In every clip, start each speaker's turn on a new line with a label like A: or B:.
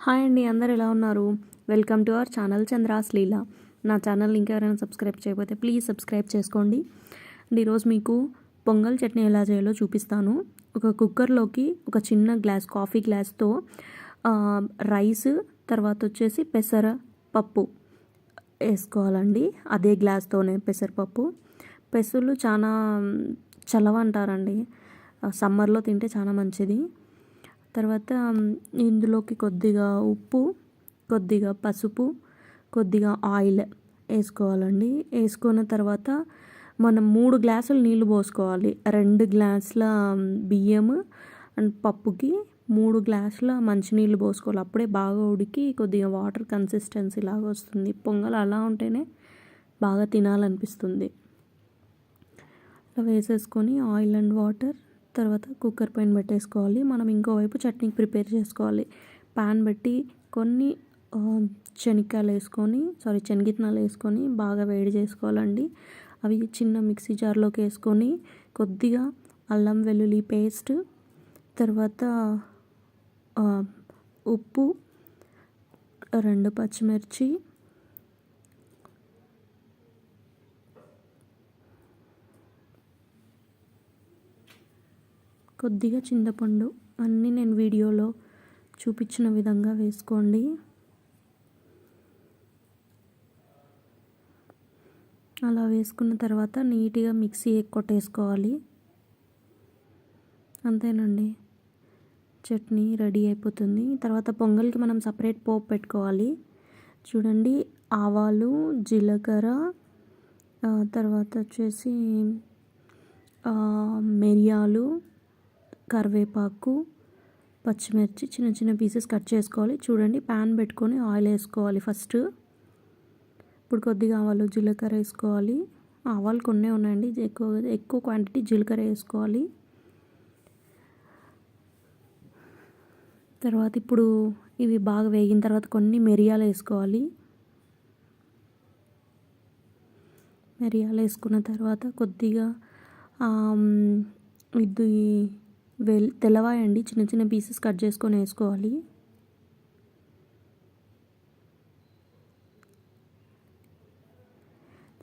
A: Hi అండి, అందరు ఎలా ఉన్నారు? Welcome to our channel Chandra's Leela. నా ఛానల్ ఇంకెవరైనా సబ్స్క్రైబ్ చేయకపోతే ప్లీజ్ సబ్స్క్రైబ్ చేసుకోండి. ఈరోజు మీకు పొంగల్ చట్నీ ఎలా చేయాలో చూపిస్తాను. ఒక కుక్కర్లోకి ఒక చిన్న గ్లాస్ కాఫీ గ్లాస్తో రైస్, తర్వాత వచ్చేసి పెసరపప్పు వేసుకోవాలండి. అదే గ్లాస్తోనే పెసర్లు చాలా చలవంటారండి, సమ్మర్లో తింటే చాలా మంచిది. తర్వాత ఇందులోకి కొద్దిగా ఉప్పు, కొద్దిగా పసుపు, కొద్దిగా ఆయిల్ వేసుకోవాలండి. వేసుకున్న తర్వాత మనం 3 గ్లాసులు నీళ్ళు పోసుకోవాలి. 2 గ్లాసుల బియ్యం అండ్ పప్పుకి 3 గ్లాసుల మంచినీళ్ళు పోసుకోవాలి. అప్పుడే బాగా ఉడికి కొద్దిగా వాటర్ కన్సిస్టెన్సీ లాగా వస్తుంది. పొంగల్ అలా ఉంటేనే బాగా తినాలనిపిస్తుంది. అలా వేసేసుకొని ఆయిల్ అండ్ వాటర్ తర్వాత కుక్కర్ పైన పెట్టేసుకోవాలి. మనం ఇంకోవైపు చట్నీకి ప్రిపేర్ చేసుకోవాలి. ప్యాన్ పెట్టి కొన్ని శనగిత్తనాలు వేసుకొని బాగా వేడి చేసుకోవాలండి. అవి చిన్న మిక్సీ జార్లోకి వేసుకొని కొద్దిగా అల్లం వెల్లుల్లి పేస్ట్, తర్వాత ఉప్పు, 2 పచ్చిమిర్చి, కొద్దిగా చింతపండు అన్నీ నేను వీడియోలో చూపించిన విధంగా వేసుకోండి. అలా వేసుకున్న తర్వాత నీట్గా మిక్సీ కొట్టేసుకోవాలి. అంతేనండి, చట్నీ రెడీ అయిపోతుంది. తర్వాత పొంగల్కి మనం సపరేట్ పోపు పెట్టుకోవాలి. చూడండి, ఆవాలు, జీలకర్ర, తర్వాత వచ్చేసి మిరియాలు, కరివేపాకు, పచ్చిమిర్చి చిన్న చిన్న పీసెస్ కట్ చేసుకోవాలి. చూడండి, ప్యాన్ పెట్టుకొని ఆయిల్ వేసుకోవాలి ఫస్ట్. ఇప్పుడు కొద్దిగా ఆవాలు, జీలకర్ర వేసుకోవాలి. ఆవాలు కొన్నే ఉన్నాయండి, ఎక్కువ క్వాంటిటీ జీలకర్ర వేసుకోవాలి. తర్వాత ఇప్పుడు ఇవి బాగా వేగిన తర్వాత కొన్ని మిరియాలు వేసుకోవాలి. మిరియాలు వేసుకున్న తర్వాత కొద్దిగా ఇది తెల్లవాయండి, చిన్న చిన్న పీసెస్ కట్ చేసుకొని వేసుకోవాలి.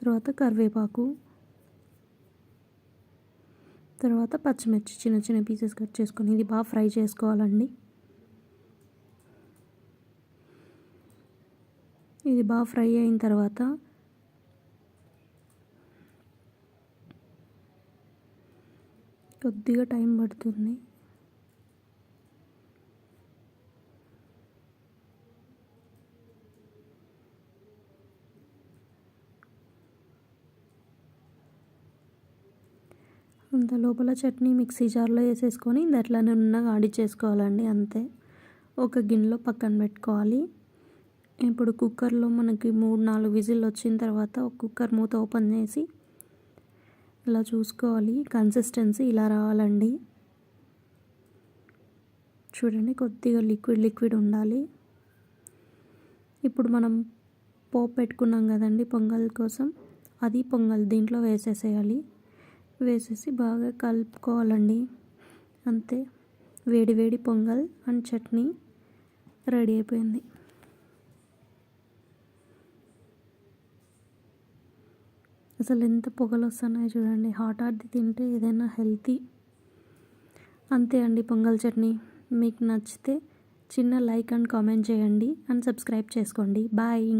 A: తర్వాత కరివేపాకు, తర్వాత పచ్చిమిర్చి చిన్న చిన్న పీసెస్ కట్ చేసుకొని ఇది బాగా ఫ్రై చేసుకోవాలండి. ఇది బాగా ఫ్రై అయిన తర్వాత కొద్దిగా టైం పడుతుంది. అంత లోపల చట్నీ మిక్సీ జార్లో వేసేసుకొని అట్లానే ఉన్నగా ఆడిచ్చేసుకోవాలండి. అంతే, ఒక గిన్నెలో పక్కన పెట్టుకోవాలి. ఇప్పుడు కుక్కర్లో మనకి 3-4 విజిల్ వచ్చిన తర్వాత ఒక కుక్కర్ మూత ఓపెన్ చేసి ఇలా చూసుకోవాలి. కన్సిస్టెన్సీ ఇలా రావాలండి. చూడండి, కొద్దిగా లిక్విడ్ ఉండాలి. ఇప్పుడు మనం పోపు పెట్టుకున్నాం కదండి పొంగల్ కోసం, అది పొంగల్ దీంట్లో వేసేసేయాలి. వేసేసి బాగా కలుపుకోవాలండి. అంతే, వేడి వేడి పొంగల్ అండ్ చట్నీ రెడీ అయిపోయింది. అసలు ఎంత పొగలు వస్తున్నాయి చూడండి. హాట్ది తింటే ఏదైనా హెల్తీ. అంతే అండి, పొంగల్ చట్నీ. మీకు నచ్చితే చిన్న లైక్ అండ్ కామెంట్ చేయండి అండ్ సబ్స్క్రైబ్ చేసుకోండి. బాయ్.